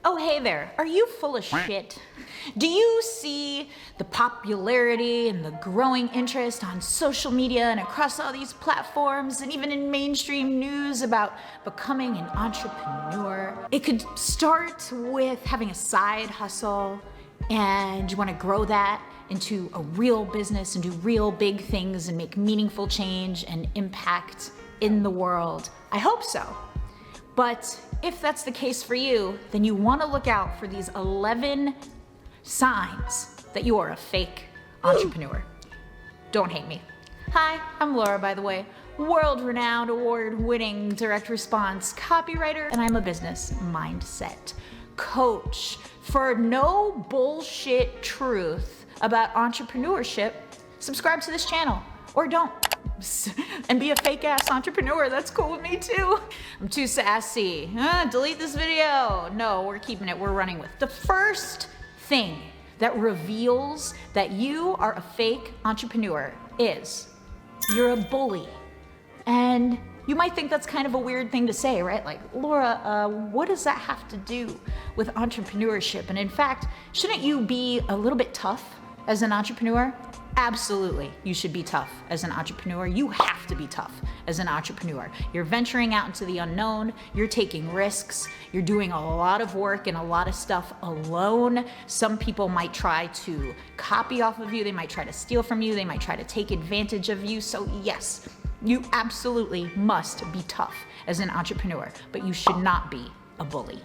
Oh, hey there, are you full of shit? Do you see the popularity and the growing interest on social media and across all these platforms and even in mainstream news about becoming an entrepreneur? It could start with having a side hustle and you want to grow that into a real business and do real big things and make meaningful change and impact in the world. I hope so. But if that's the case for you, then you want to look out for these 11 signs that you are a fake entrepreneur. Don't hate me. Hi, I'm Laura, by the way, world-renowned, award-winning direct response copywriter, and I'm a business mindset coach. For no bullshit truth about entrepreneurship, subscribe to this channel, or don't. And be a fake ass entrepreneur, that's cool with me too. I'm too sassy. Delete this video. No, we're keeping it, we're running with. The first thing that reveals that you are a fake entrepreneur is you're a bully. And you might think that's kind of a weird thing to say, right? Like, Laura, what does that have to do with entrepreneurship? And in fact, shouldn't you be a little bit tough as an entrepreneur? Absolutely, you should be tough as an entrepreneur. You have to be tough as an entrepreneur. You're venturing out into the unknown, you're taking risks, you're doing a lot of work and a lot of stuff alone. Some people might try to copy off of you, they might try to steal from you, they might try to take advantage of you. So yes, you absolutely must be tough as an entrepreneur, but you should not be a bully.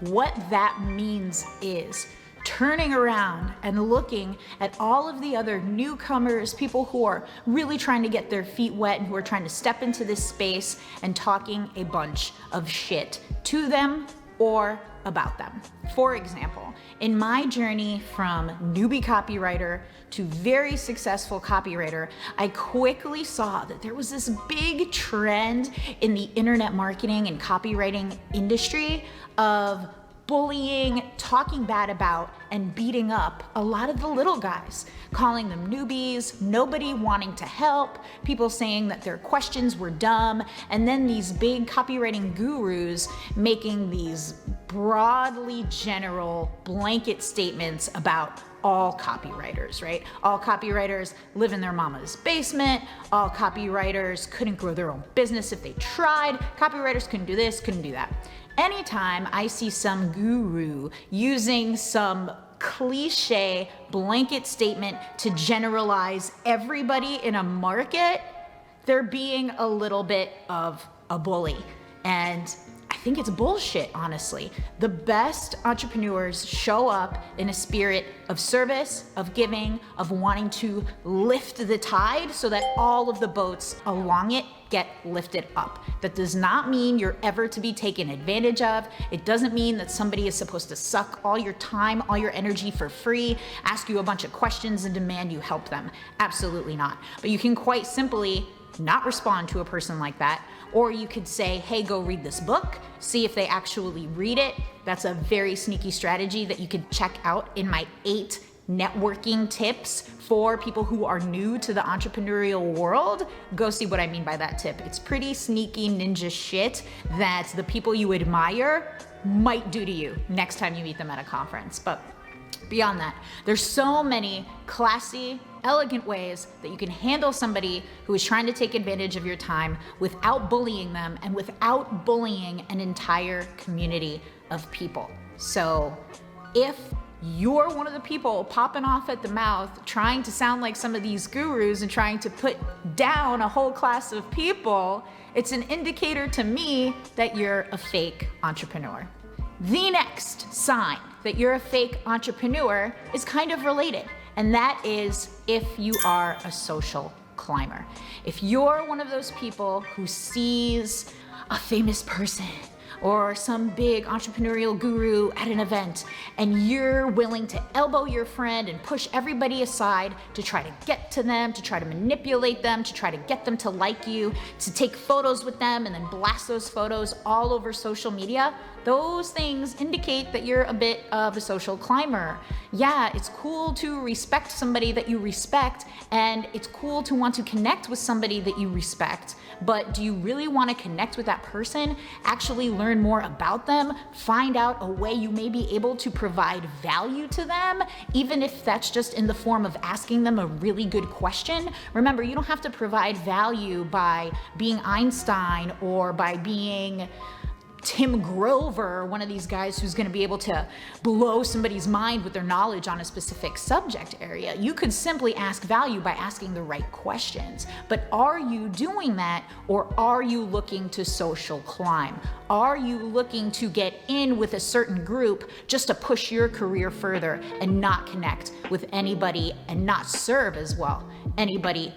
What that means is turning around and looking at all of the other newcomers, people who are really trying to get their feet wet and who are trying to step into this space and talking a bunch of shit to them or about them. For example, in my journey from newbie copywriter to very successful copywriter, I quickly saw that there was this big trend in the internet marketing and copywriting industry of bullying, talking bad about, and beating up a lot of the little guys, calling them newbies, nobody wanting to help, people saying that their questions were dumb, and then these big copywriting gurus making these broadly general blanket statements about all copywriters, right? All copywriters live in their mama's basement. All copywriters couldn't grow their own business if they tried. Copywriters couldn't do this, couldn't do that. Anytime I see some guru using some cliche blanket statement to generalize everybody in a market, they're being a little bit of a bully. And I think it's bullshit, honestly. The best entrepreneurs show up in a spirit of service, of giving, of wanting to lift the tide so that all of the boats along it get lifted up. That does not mean you're ever to be taken advantage of. It doesn't mean that somebody is supposed to suck all your time, all your energy for free, ask you a bunch of questions and demand you help them. Absolutely not. But you can quite simply not respond to a person like that. Or you could say, hey, go read this book, see if they actually read it. That's a very sneaky strategy that you could check out in my 8 networking tips for people who are new to the entrepreneurial world. Go see what I mean by that tip. It's pretty sneaky ninja shit that the people you admire might do to you next time you meet them at a conference. But beyond that, there's so many classy, elegant ways that you can handle somebody who is trying to take advantage of your time without bullying them and without bullying an entire community of people. So if you're one of the people popping off at the mouth, trying to sound like some of these gurus and trying to put down a whole class of people, it's an indicator to me that you're a fake entrepreneur. The next sign that you're a fake entrepreneur is kind of related, and that is if you are a social climber. If you're one of those people who sees a famous person or some big entrepreneurial guru at an event and you're willing to elbow your friend and push everybody aside to try to get to them, to try to manipulate them, to try to get them to like you, to take photos with them and then blast those photos all over social media, those things indicate that you're a bit of a social climber. Yeah, it's cool to respect somebody that you respect, and it's cool to want to connect with somebody that you respect, but do you really want to connect with that person, actually learn more about them, find out a way you may be able to provide value to them, even if that's just in the form of asking them a really good question? Remember, you don't have to provide value by being Einstein or by being Tim Grover, one of these guys who's going to be able to blow somebody's mind with their knowledge on a specific subject area. You could simply ask value by asking the right questions. But are you doing that, or are you looking to social climb? Are you looking to get in with a certain group just to push your career further and not connect with anybody and not serve as well anybody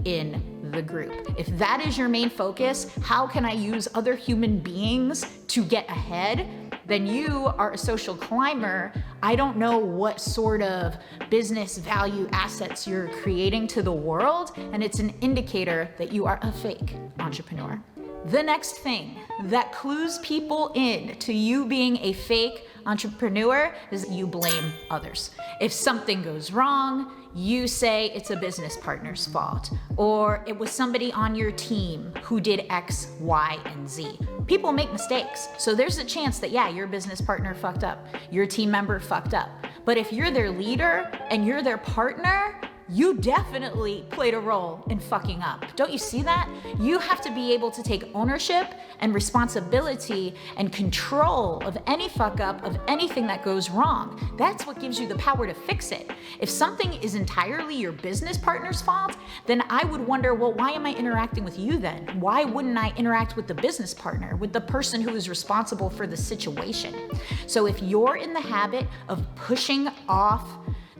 in the group? If that is your main focus, how can I use other human beings to get ahead? Then you are a social climber. I don't know what sort of business value assets you're creating to the world, and it's an indicator that you are a fake entrepreneur. The next thing that clues people in to you being a fake entrepreneur is you blame others. If something goes wrong, you say it's a business partner's fault, or it was somebody on your team who did X, Y, and Z. People make mistakes, so there's a chance that, yeah, your business partner fucked up, your team member fucked up. But if you're their leader and you're their partner, you definitely played a role in fucking up. Don't you see that? You have to be able to take ownership and responsibility and control of any fuck up, of anything that goes wrong. That's what gives you the power to fix it. If something is entirely your business partner's fault, then I would wonder, well, why am I interacting with you then? Why wouldn't I interact with the business partner, with the person who is responsible for the situation? So if you're in the habit of pushing off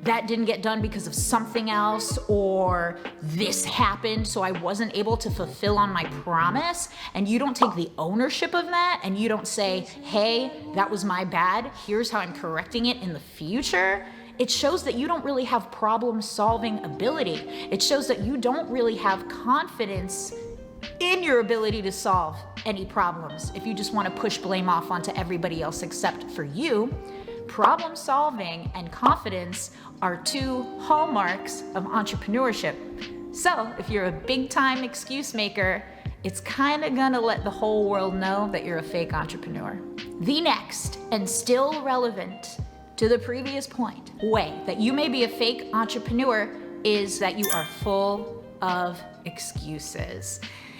that didn't get done because of something else, or this happened so I wasn't able to fulfill on my promise, and you don't take the ownership of that, and you don't say, hey, that was my bad, here's how I'm correcting it in the future, it shows that you don't really have problem-solving ability. It shows that you don't really have confidence in your ability to solve any problems if you just want to push blame off onto everybody else except for you. Problem solving and confidence are two hallmarks of entrepreneurship. So if you're a big time excuse maker, it's kind of gonna let the whole world know that you're a fake entrepreneur. The next, and still relevant to the previous point, way that you may be a fake entrepreneur is that you are full of excuses.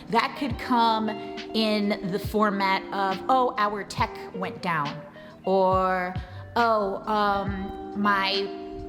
That could come in the format of, oh, our tech went down, or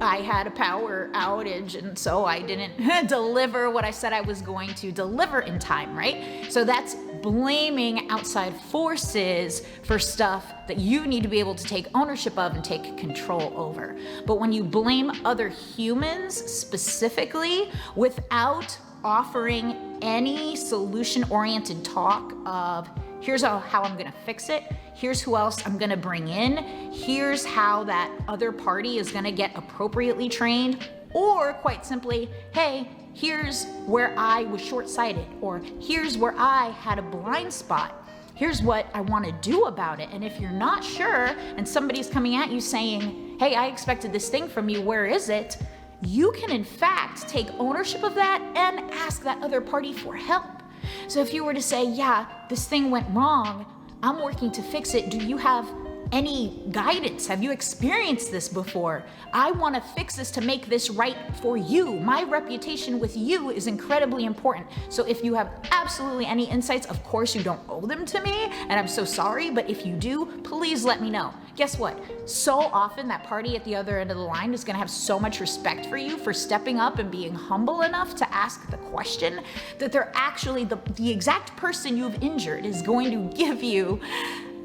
I had a power outage and so I didn't deliver what I said I was going to deliver in time, right? So that's blaming outside forces for stuff that you need to be able to take ownership of and take control over. But when you blame other humans specifically without offering any solution-oriented talk of, here's how I'm gonna fix it, here's who else I'm gonna bring in, here's how that other party is gonna get appropriately trained, or quite simply, hey, here's where I was short-sighted, or here's where I had a blind spot, here's what I wanna do about it. And if you're not sure and somebody's coming at you saying, hey, I expected this thing from you, where is it? You can in fact take ownership of that and ask that other party for help. So if you were to say, yeah, this thing went wrong, I'm working to fix it, do you have any guidance? Have you experienced this before? I want to fix this to make this right for you. My reputation with you is incredibly important. So if you have absolutely any insights, of course you don't owe them to me, and I'm so sorry, but if you do, please let me know. Guess what? So often that party at the other end of the line is going to have so much respect for you for stepping up and being humble enough to ask the question that they're actually the exact person you've injured is going to give you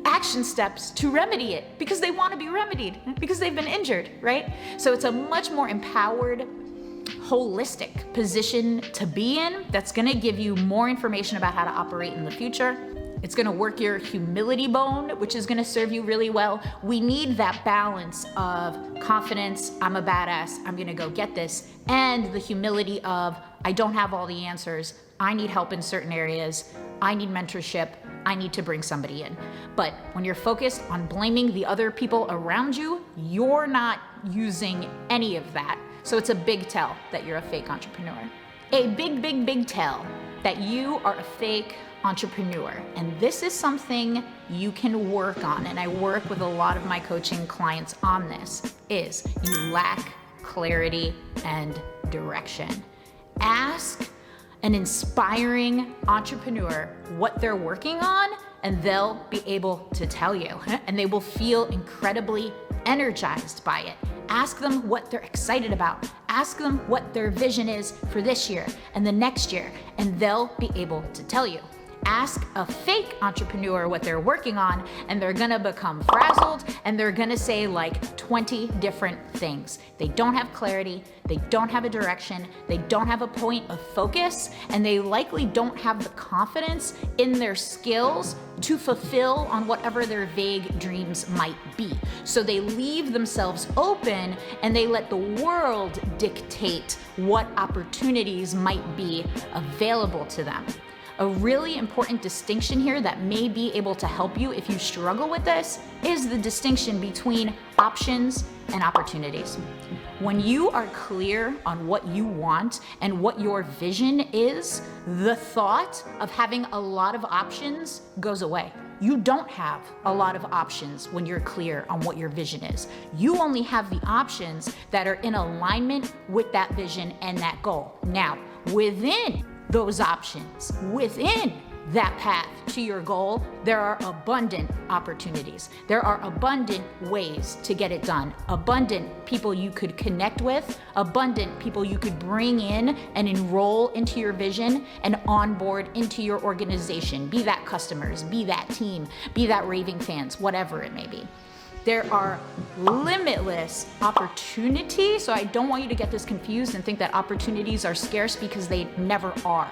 action steps to remedy it because they want to be remedied because they've been injured, right? So it's a much more empowered, holistic position to be in that's going to give you more information about how to operate in the future. It's going to work your humility bone, which is going to serve you really well. We need that balance of confidence, I'm a badass, I'm going to go get this, and the humility of I don't have all the answers, I need help in certain areas, I need mentorship, I need to bring somebody in. But when you're focused on blaming the other people around you, you're not using any of that. So it's a big tell that you're a fake entrepreneur. A big, big, big tell that you are a fake entrepreneur. And this is something you can work on, and I work with a lot of my coaching clients on this, is you lack clarity and direction. Ask an inspiring entrepreneur what they're working on, and they'll be able to tell you, and they will feel incredibly energized by it. Ask them what they're excited about. Ask them what their vision is for this year and the next year, and they'll be able to tell you. Ask a fake entrepreneur what they're working on, and they're gonna become frazzled, and they're gonna say like 20 different things. They don't have clarity, they don't have a direction, they don't have a point of focus, and they likely don't have the confidence in their skills to fulfill on whatever their vague dreams might be. So they leave themselves open, and they let the world dictate what opportunities might be available to them. A really important distinction here that may be able to help you if you struggle with this is the distinction between options and opportunities. When you are clear on what you want and what your vision is, the thought of having a lot of options goes away. You don't have a lot of options when you're clear on what your vision is. You only have the options that are in alignment with that vision and that goal. Now, within those options, within that path to your goal, there are abundant opportunities. There are abundant ways to get it done. Abundant people you could connect with, abundant people you could bring in and enroll into your vision and onboard into your organization. Be that customers, be that team, be that raving fans, whatever it may be. There are limitless opportunities, so I don't want you to get this confused and think that opportunities are scarce, because they never are.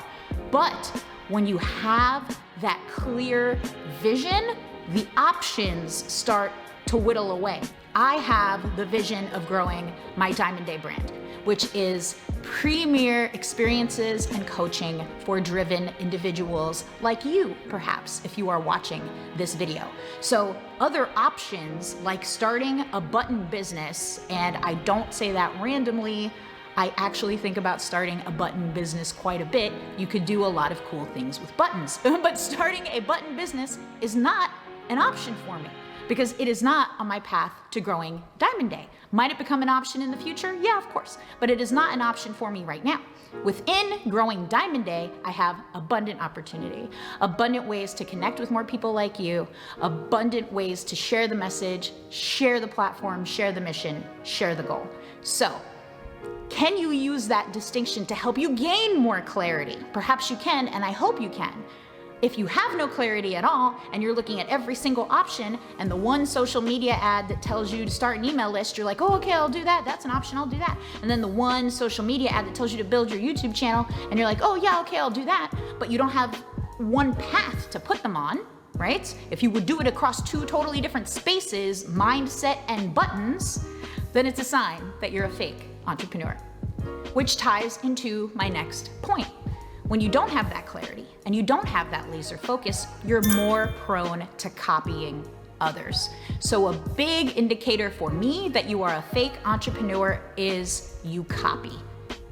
But when you have that clear vision, the options start to whittle away. I have the vision of growing my Diamond Day brand, which is premier experiences and coaching for driven individuals like you, perhaps, if you are watching this video. So other options like starting a button business, and I don't say that randomly, I actually think about starting a button business quite a bit. You could do a lot of cool things with buttons, but starting a button business is not an option for me, because it is not on my path to growing Diamond Day. Might it become an option in the future? Yeah, of course, but it is not an option for me right now. Within growing Diamond Day, I have abundant opportunity, abundant ways to connect with more people like you, abundant ways to share the message, share the platform, share the mission, share the goal. So, can you use that distinction to help you gain more clarity? Perhaps you can, and I hope you can. If you have no clarity at all, and you're looking at every single option, and the one social media ad that tells you to start an email list, you're like, oh, okay, I'll do that. That's an option, I'll do that. And then the one social media ad that tells you to build your YouTube channel, and you're like, oh yeah, okay, I'll do that. But you don't have one path to put them on, right? If you would do it across two totally different spaces, mindset and buttons, then it's a sign that you're a fake entrepreneur. Which ties into my next point. When you don't have that clarity and you don't have that laser focus, you're more prone to copying others. So a big indicator for me that you are a fake entrepreneur is you copy.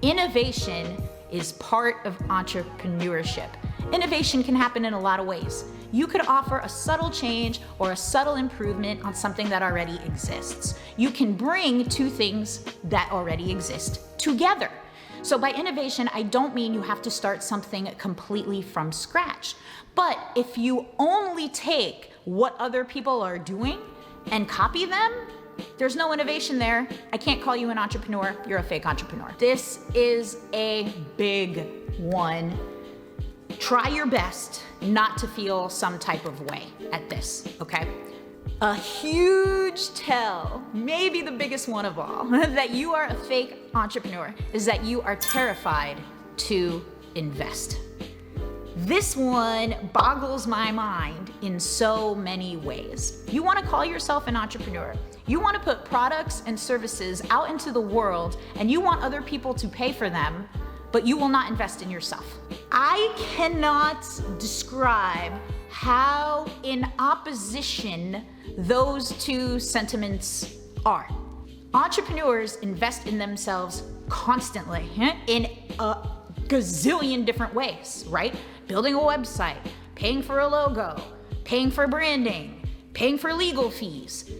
Innovation is part of entrepreneurship. Innovation can happen in a lot of ways. You could offer a subtle change or a subtle improvement on something that already exists. You can bring two things that already exist together. So by innovation, I don't mean you have to start something completely from scratch. But if you only take what other people are doing and copy them, there's no innovation there. I can't call you an entrepreneur. You're a fake entrepreneur. This is a big one. Try your best not to feel some type of way at this, okay? A huge tell, maybe the biggest one of all, that you are a fake entrepreneur is that you are terrified to invest. This one boggles my mind in so many ways. You want to call yourself an entrepreneur. You want to put products and services out into the world, and you want other people to pay for them, but you will not invest in yourself. I cannot describe how in opposition those two sentiments are. Entrepreneurs invest in themselves constantly in a gazillion different ways, right? Building a website, paying for a logo, paying for branding, paying for legal fees,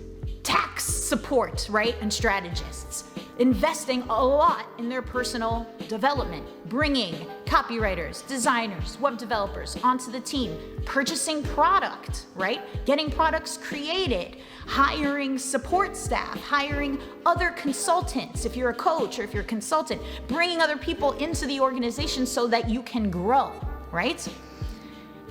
tax support, right? And strategists. Investing a lot in their personal development, bringing copywriters, designers, web developers onto the team, purchasing product, right? Getting products created, hiring support staff, hiring other consultants, if you're a coach or if you're a consultant, bringing other people into the organization so that you can grow, right?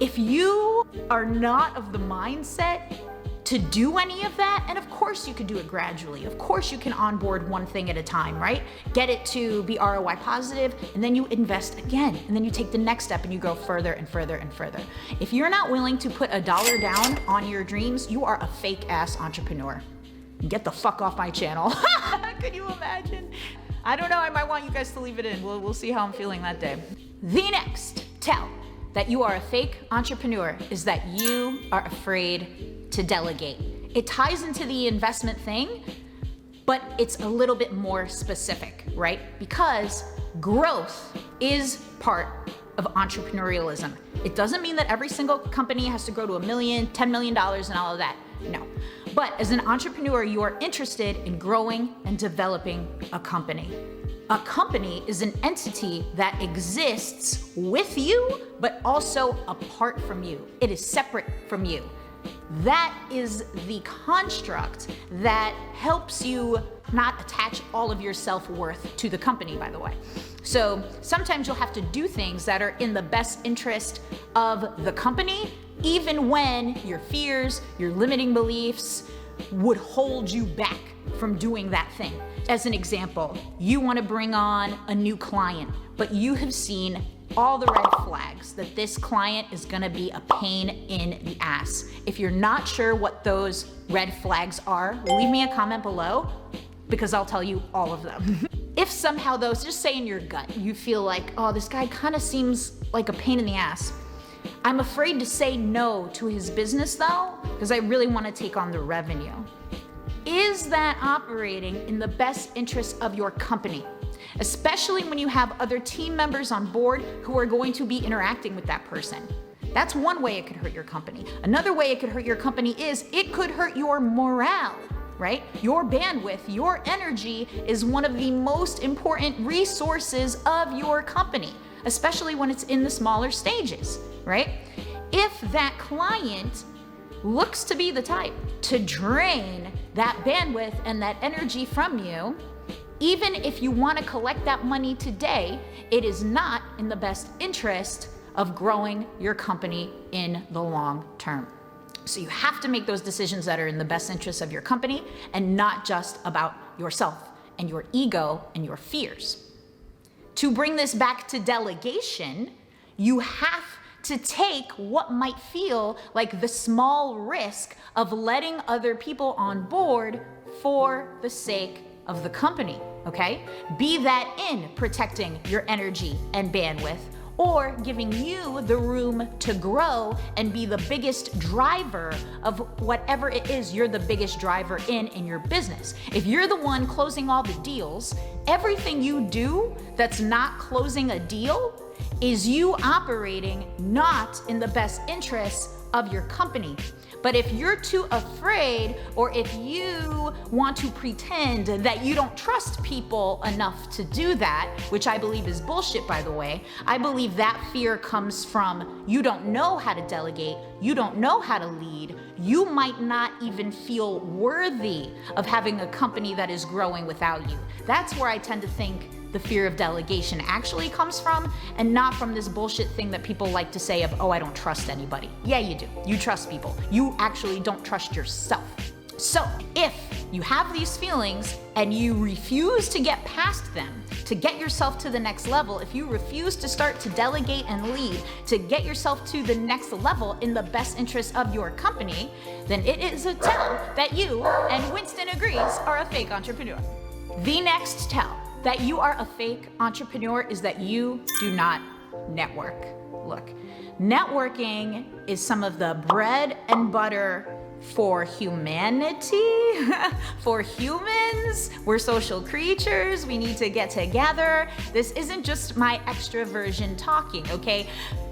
If you are not of the mindset to do any of that, and of course you can do it gradually. Of course you can onboard one thing at a time, right? Get it to be ROI positive, and then you invest again, and then you take the next step and you go further and further and further. If you're not willing to put $1 down on your dreams, you are a fake ass entrepreneur. Get the fuck off my channel. Could you imagine? I don't know, I might want you guys to leave it in. We'll see how I'm feeling that day. The next tell that you are a fake entrepreneur is that you are afraid to delegate. It ties into the investment thing, but it's a little bit more specific, right? Because growth is part of entrepreneurialism. It doesn't mean that every single company has to grow to $1 million, $10 million and all of that. No. But as an entrepreneur, you are interested in growing and developing a company. A company is an entity that exists with you, but also apart from you. It is separate from you. That is the construct that helps you not attach all of your self-worth to the company, by the way. So sometimes you'll have to do things that are in the best interest of the company, even when your fears, your limiting beliefs would hold you back from doing that thing. As an example, you want to bring on a new client, but you have seen all the red flags that this client is going to be a pain in the ass. If you're not sure what those red flags are, leave me a comment below because I'll tell you all of them. If somehow those, just say in your gut, you feel like, oh, this guy kind of seems like a pain in the ass. I'm afraid to say no to his business though, because I really want to take on the revenue. Is that operating in the best interest of your company? Especially when you have other team members on board who are going to be interacting with that person. That's one way it could hurt your company. Another way it could hurt your company is it could hurt your morale, right? Your bandwidth, your energy is one of the most important resources of your company, especially when it's in the smaller stages, right? If that client looks to be the type to drain that bandwidth and that energy from you, even if you want to collect that money today, it is not in the best interest of growing your company in the long term. So you have to make those decisions that are in the best interest of your company and not just about yourself and your ego and your fears. To bring this back to delegation, you have to take what might feel like the small risk of letting other people on board for the sake of the company, okay? Be that in protecting your energy and bandwidth, or giving you the room to grow and be the biggest driver of whatever it is you're the biggest driver in your business. If you're the one closing all the deals, everything you do that's not closing a deal is you operating not in the best interests of your company. But if you're too afraid, or if you want to pretend that you don't trust people enough to do that, which I believe is bullshit, by the way, I believe that fear comes from you don't know how to delegate, you don't know how to lead, you might not even feel worthy of having a company that is growing without you. That's where I tend to think the fear of delegation actually comes from, and not from this bullshit thing that people like to say of, oh, I don't trust anybody. Yeah, you do. You trust people. You actually don't trust yourself. So if you have these feelings and you refuse to get past them, to get yourself to the next level, if you refuse to start to delegate and lead, to get yourself to the next level in the best interest of your company, then it is a tell that you, and Winston agrees, are a fake entrepreneur. The next tell that you are a fake entrepreneur is that you do not network. Look, Networking is some of the bread and butter for humanity, for humans. We're social creatures. We need to get together. This isn't just my extroversion talking, okay?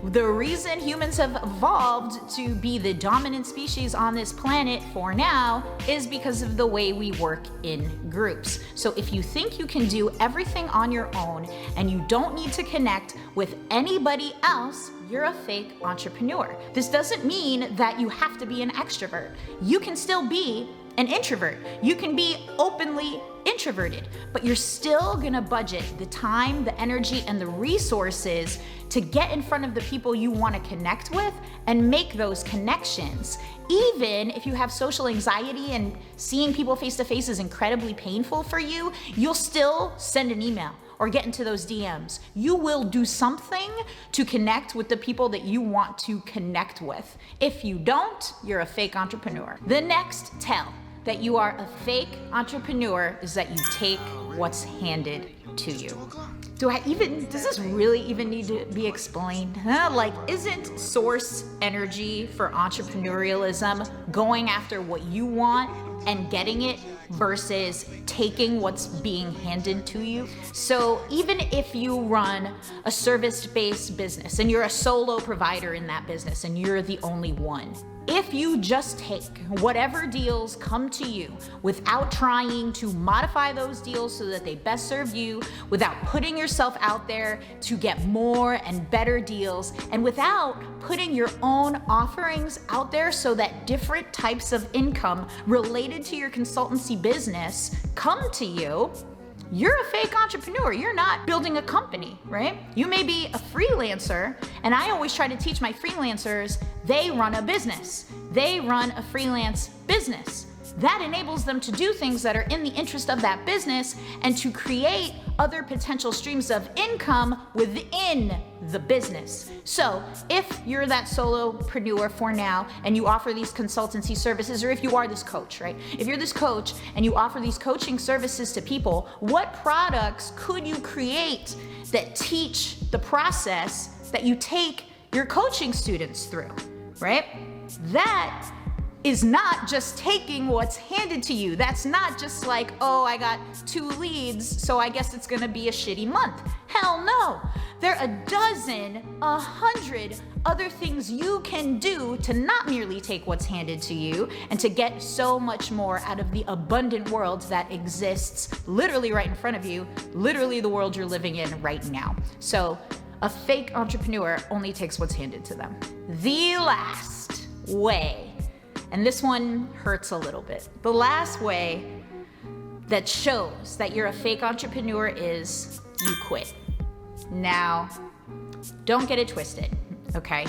The reason humans have evolved to be the dominant species on this planet for now is because of the way we work in groups. So if you think you can do everything on your own and you don't need to connect with anybody else, you're a fake entrepreneur. This doesn't mean that you have to be an extrovert. You can still be an introvert. You can be openly introverted, but you're still gonna budget the time, the energy, and the resources to get in front of the people you wanna connect with and make those connections. Even if you have social anxiety and seeing people face to face is incredibly painful for you, you'll still send an email or get into those DMs. You will do something to connect with the people that you want to connect with. If you don't, you're a fake entrepreneur. The next tell that you are a fake entrepreneur is that you take what's handed to you. Does this really even need to be explained? Like, isn't source energy for entrepreneurialism going after what you want and getting it versus taking what's being handed to you? So even if you run a service-based business and you're a solo provider in that business and you're the only one, if you just take whatever deals come to you without trying to modify those deals so that they best serve you, without putting yourself out there to get more and better deals, and without putting your own offerings out there so that different types of income related to your consultancy business come to you, you're a fake entrepreneur. You're not building a company, right? You may be a freelancer, and I always try to teach my freelancers, they run a business. They run a freelance business. That enables them to do things that are in the interest of that business and to create other potential streams of income within the business. So if you're that solopreneur for now and you offer these consultancy services, or if you are this coach, right? If you're this coach and you offer these coaching services to people, what products could you create that teach the process that you take your coaching students through, right? That is not just taking what's handed to you. That's not just like, oh, I got 2 leads, so I guess it's gonna be a shitty month. Hell no. There are 100 other things you can do to not merely take what's handed to you and to get so much more out of the abundant world that exists literally right in front of you, literally the world you're living in right now. So a fake entrepreneur only takes what's handed to them. The last way, and this one hurts a little bit. The last way that shows that you're a fake entrepreneur is you quit. Now, don't get it twisted, okay?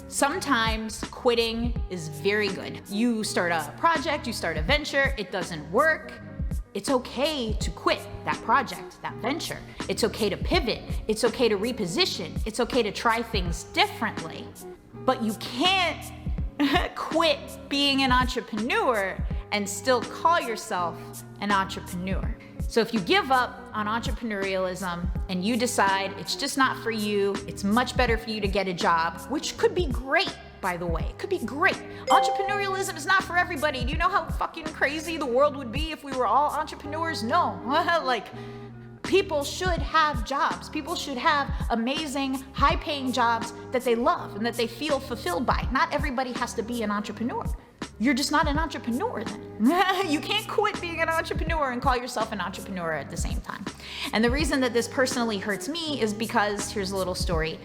Sometimes quitting is very good. You start a project, you start a venture, it doesn't work. It's okay to quit that project, that venture. It's okay to pivot. It's okay to reposition. It's okay to try things differently. But you can't quit being an entrepreneur and still call yourself an entrepreneur. So if you give up on entrepreneurialism and you decide it's just not for you, it's much better for you to get a job, which could be great, by the way. It could be great. Entrepreneurialism is not for everybody. Do you know how fucking crazy the world would be if we were all entrepreneurs? No. Like, people should have jobs. People should have amazing, high-paying jobs that they love and that they feel fulfilled by. Not everybody has to be an entrepreneur. You're just not an entrepreneur then. You can't quit being an entrepreneur and call yourself an entrepreneur at the same time. And the reason that this personally hurts me is because, here's a little story.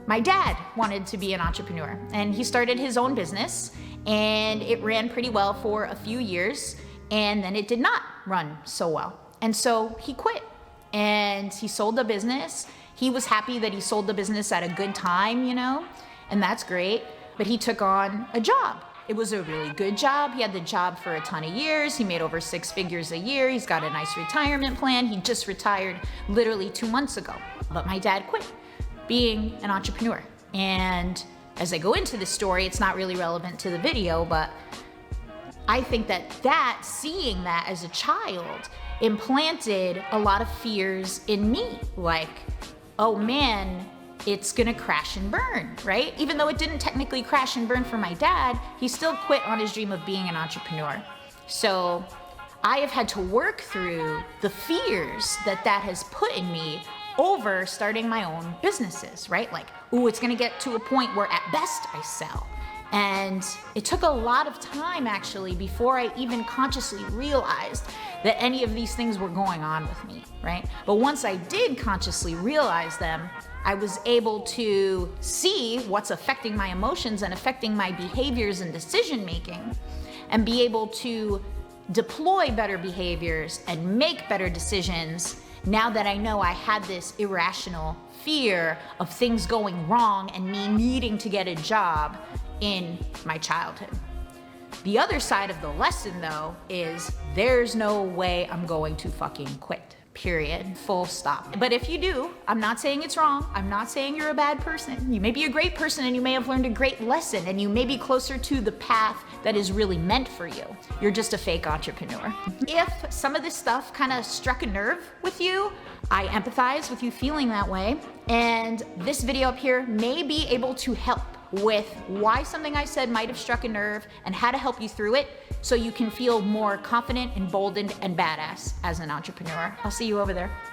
My dad wanted to be an entrepreneur, and he started his own business, and it ran pretty well for a few years, and then it did not run so well. And so he quit and he sold the business. He was happy that he sold the business at a good time, you know, and that's great. But he took on a job. It was a really good job. He had the job for a ton of years. He made over 6 figures a year. He's got a nice retirement plan. He just retired literally 2 months ago. But my dad quit being an entrepreneur. And as I go into this story, it's not really relevant to the video, but I think that seeing that as a child implanted a lot of fears in me. Like, oh man, it's gonna crash and burn, right? Even though it didn't technically crash and burn for my dad, he still quit on his dream of being an entrepreneur. So I have had to work through the fears that has put in me over starting my own businesses, right? Like, ooh, it's gonna get to a point where at best I sell. And it took a lot of time actually before I even consciously realized that any of these things were going on with me, right? But once I did consciously realize them, I was able to see what's affecting my emotions and affecting my behaviors and decision making, and be able to deploy better behaviors and make better decisions now that I know I had this irrational fear of things going wrong and me needing to get a job in my childhood. The other side of the lesson though is there's no way I'm going to fucking quit. Period. Full stop. But if you do, I'm not saying it's wrong. I'm not saying you're a bad person. You may be a great person and you may have learned a great lesson and you may be closer to the path that is really meant for you. You're just a fake entrepreneur. If some of this stuff kind of struck a nerve with you, I empathize with you feeling that way. And this video up here may be able to help with why something I said might have struck a nerve and how to help you through it so you can feel more confident, emboldened, and badass as an entrepreneur. I'll see you over there.